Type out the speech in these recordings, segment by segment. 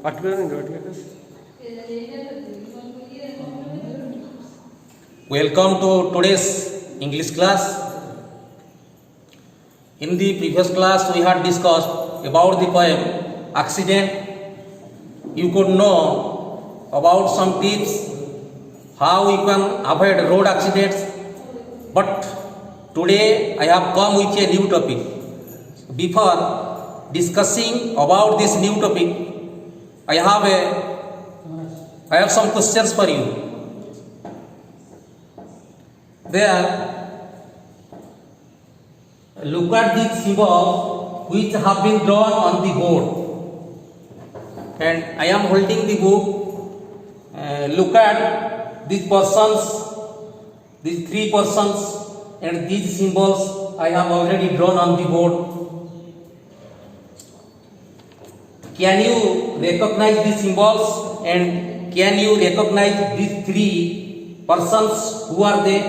Welcome to today's English class. In the previous class, we had discussed about the poem Accident. You could know about some tips how we can avoid road accidents. But today I have come with a new topic. Before discussing about this new topic, I have some questions for you. There, look at these symbols which have been drawn on the board, and I am holding the book. Look at these persons, these three persons, and these symbols I have already drawn on the board. Can you recognize these symbols, and can you recognize these three persons? Who are they?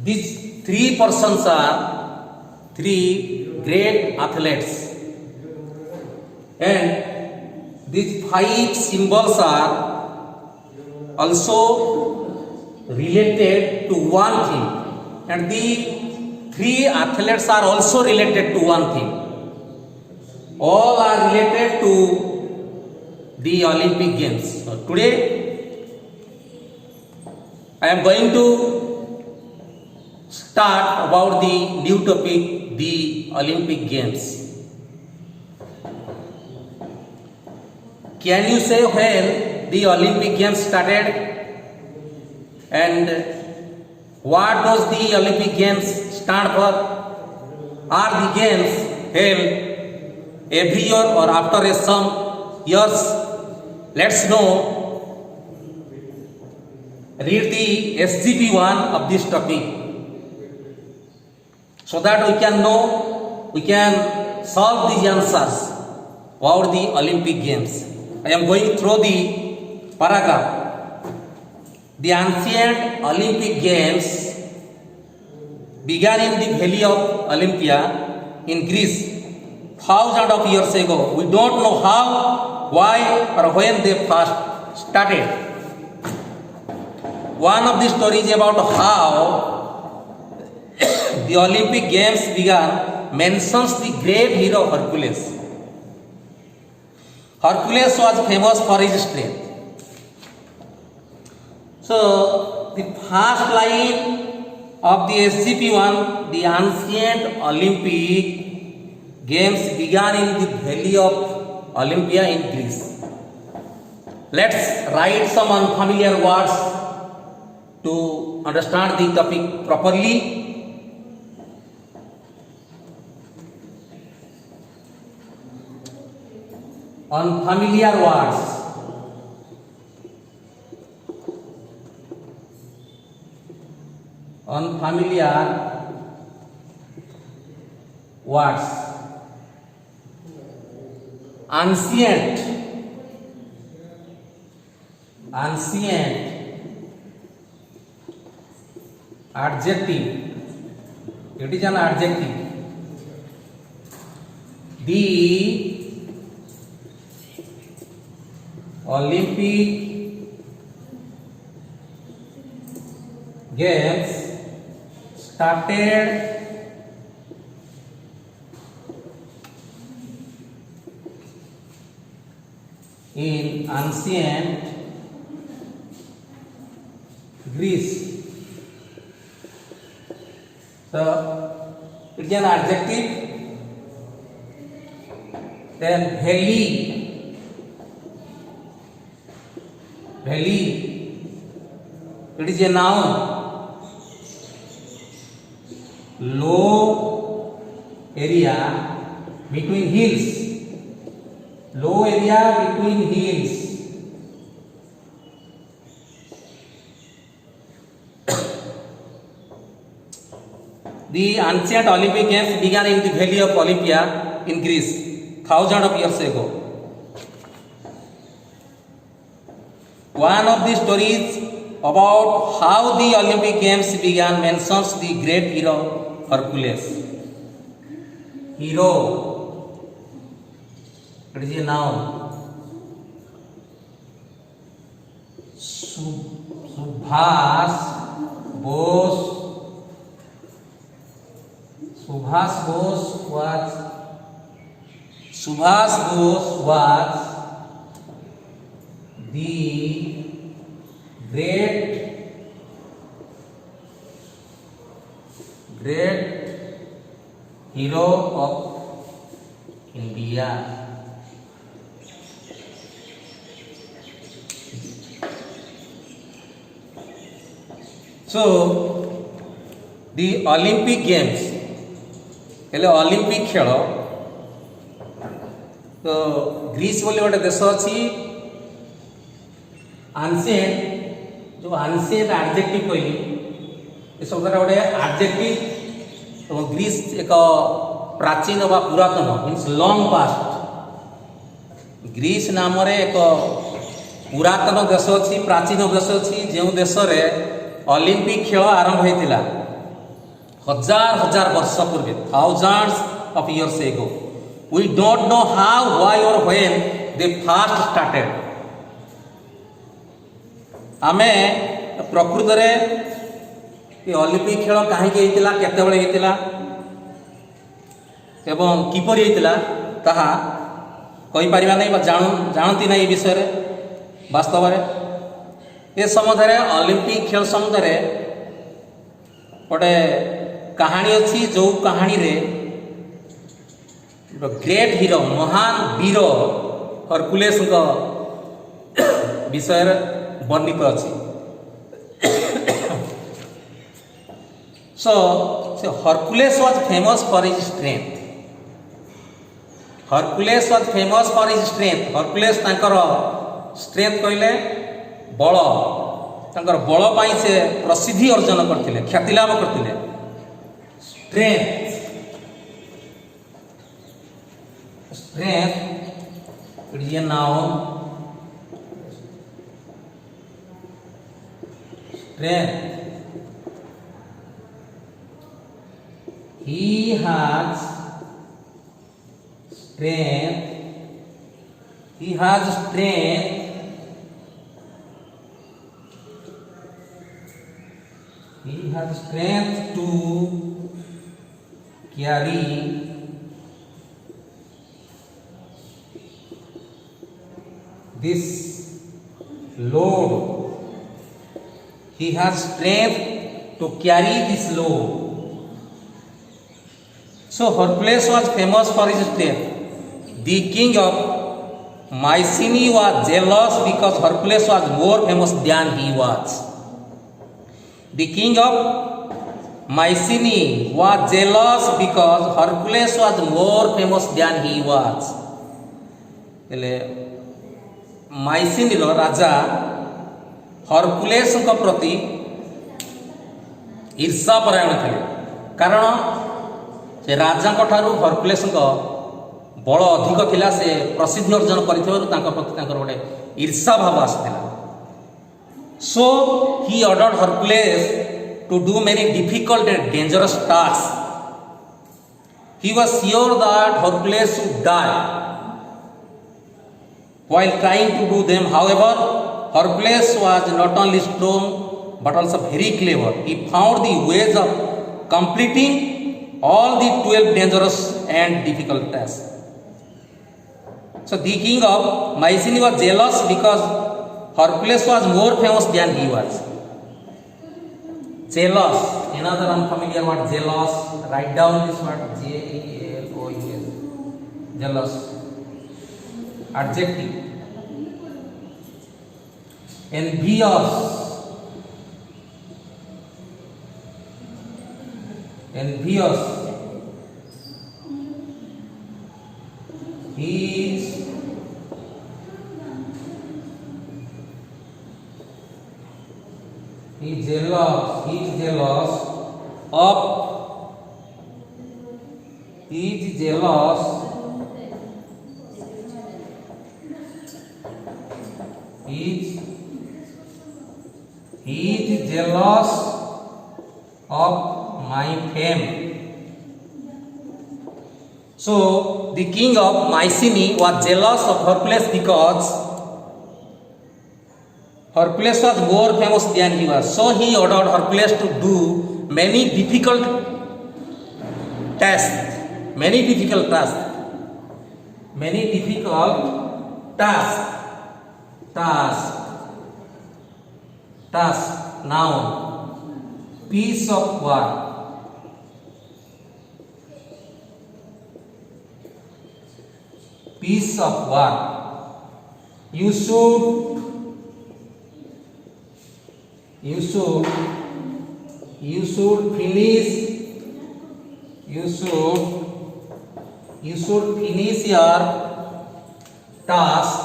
These three persons are three great athletes, and these five symbols are also related to one thing, and the three athletes are also related to one thing. All are related to the Olympic Games. So today I am going to start about the new topic, the Olympic Games. Can you say when the Olympic Games started, and what does the Olympic Games stand for? Are the games held every year or after some years? Let's know. Read the SGP1 of this topic so that we can know, we can solve these answers about the Olympic Games. I am going through the paragraph. The ancient Olympic Games began in the valley of Olympia in Greece thousands of years ago. We don't know how, why, or when they first started. One of the stories about how the Olympic Games began mentions the great hero Hercules. Hercules was famous for his strength. So, the first line of the SGP1, the ancient Olympic Games began in the valley of Olympia in Greece. Let's write some unfamiliar words to understand the topic properly. Unfamiliar words. Unfamiliar words. Ancient. Adjective. It is an adjective. The Olympic Games started in ancient Greece. So it is an adjective. Then valley. It is a noun. Low area between hills. Low area between hills. The ancient Olympic Games began in the valley of Olympia in Greece thousands of years ago. One of the stories about how the Olympic Games began mentions the great hero Hercules. Hero It is a noun. Subhas Bose. Subhas Bose was the great hero of India. So the Olympic Games, हेले Olympic खेल तो Greece बोली गोटे देश अच्छी आंसिएंट जो आंसिएंट adjective कहली ये सब गोटे एडजेक्टिव तो ग्रीस एक प्राचीन व पुरातन मीन्स लॉन्ग पास्ट ग्रीस नाम रे एक पुरातन देश अच्छी प्राचीन देश अच्छी जो देश रे ओलंपिक खेल आरंभ होता हजार हजार वर्ष पूर्व thousands of years ago we don't know how why और व्हेन दे फर्स्ट स्टार्टेड आमे प्रकृत रे ये ओलंपिक खेल कहीं होता केतेबेले होता एवं किपरि होता ताहा कहि परिबा नहीं जानती नहीं विषय रे वास्तव रे ये सम्बन्ध ओलंपिक खेल सम्बन्ध गोटे कहानी अच्छी जो कहानी रे ग्रेट हीरो महान वीर हरकुलेस विषय वर्णित अच्छी so Hercules was famous for his strength Hercules तांकर स्ट्रेंथ कहले बल तांकर बल पाई से प्रसिद्धि अर्जन करथिले ख्याति लाभ करथिले strength it is a noun strength he has strength he has strength to carry this load. He has strength to carry this load. So Hercules was famous for his strength. The king of Mycenae was jealous because Hercules was more famous than he was. The king of Mycenae was jealous because Hercules was more famous than he was. माइसिनी Raja Hercules प्रति ईर्षा परायण थे कारण से राजा Hercules बल अधिक थिला से प्रसिद्धि अर्जन प्रति गोटे ईर्षा भाव आसाला so he ordered Hercules to do many difficult and dangerous task he was sure that Hercules would die while trying to do them. However, Hercules was not only strong but also very clever. He found the ways of completing all the 12 dangerous and difficult tasks. So the king of Mycenae was jealous because Hercules was more famous than he was. Jealous, another unfamiliar word, jealous. Write down this word, J-E-L-O-U-S. Jealous. Adjective. Envious. He is jealous of my fame. So the king of Mycenae was jealous of Hercules because Hercules was more famous than he was. So he ordered Hercules to do many difficult tasks. Many difficult tasks. Many difficult tasks. Task. Noun. Piece of work. Piece of work. You should finish your task.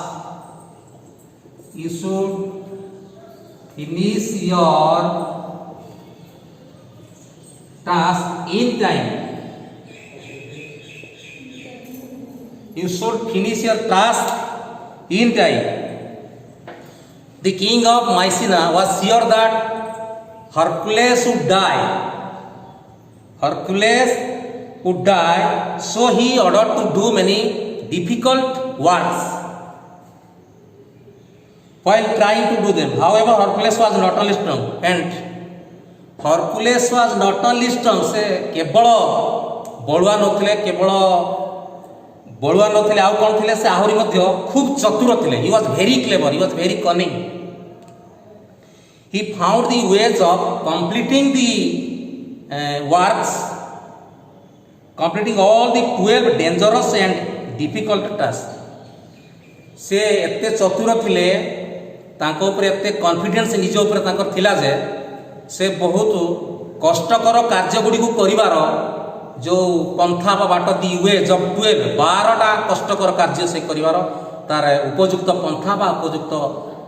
You should finish your task in time. You should finish your task in time. The king of Mycenae was sure that Hercules would die. Hercules would die, so he ordered to do many difficult works while trying to do them. However, Hercules was not only strong, and Hercules was not only strong, से केवल बलुआ नथिले केवल बलुआ नथिले आउ कोन थिले से आहुरी मध्य खूब चतुर थिले. He was very clever, he was very cunning. He found the ways of completing the works, completing all the 12 dangerous and difficult tasks. से एते चतुर थिले, तांको ऊपर एते कॉन्फिडेंस निज ऊपर तांकर थिला जे से बहुत कष्टकर कार्य गुडी को करिवार जो पंथा बा बाट दी वे जब 12टा कष्टकर कार्य से करिवार तार उपयुक्त पंथा बा उपयुक्त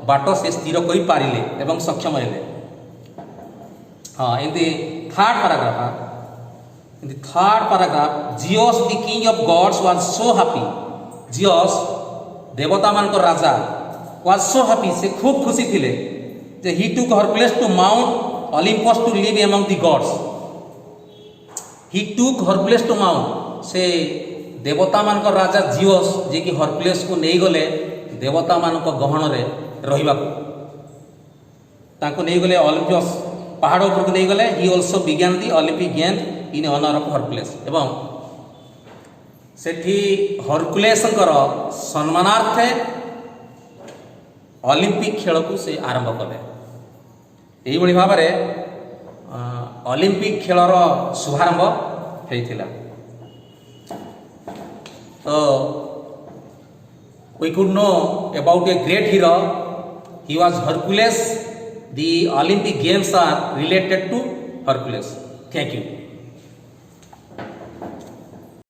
बाट से स्थिर करि पारिले एवं सक्षम हेले. हाँ, in the third paragraph, Zeus the king of gods was so happy. Zeus देवता मान को राजा was so happy, से खूब खुशी थिले जे he took Hercules to Mount Olympus to live among the gods. He took Hercules to Mount, से देवता मान को राजा जियोस जे कि हरकुलेस को नहीं गले देवता मान को गहन रे रहिबा ताको नहीं गले ओलंपस पहाड़ ऊपर को नहीं गले. He also began the Olympic Games in honor of Hercules. एवं सेठी हरकुलेसंकर सम्मानार्थे ओलंपिक खेल को से आरंभ कले. यही भली भाव में ओलंपिक खेलर शुभारंभ होइथिला. So we could know about a great hero. He was Hercules. The Olympic Games are related to Hercules. Thank you.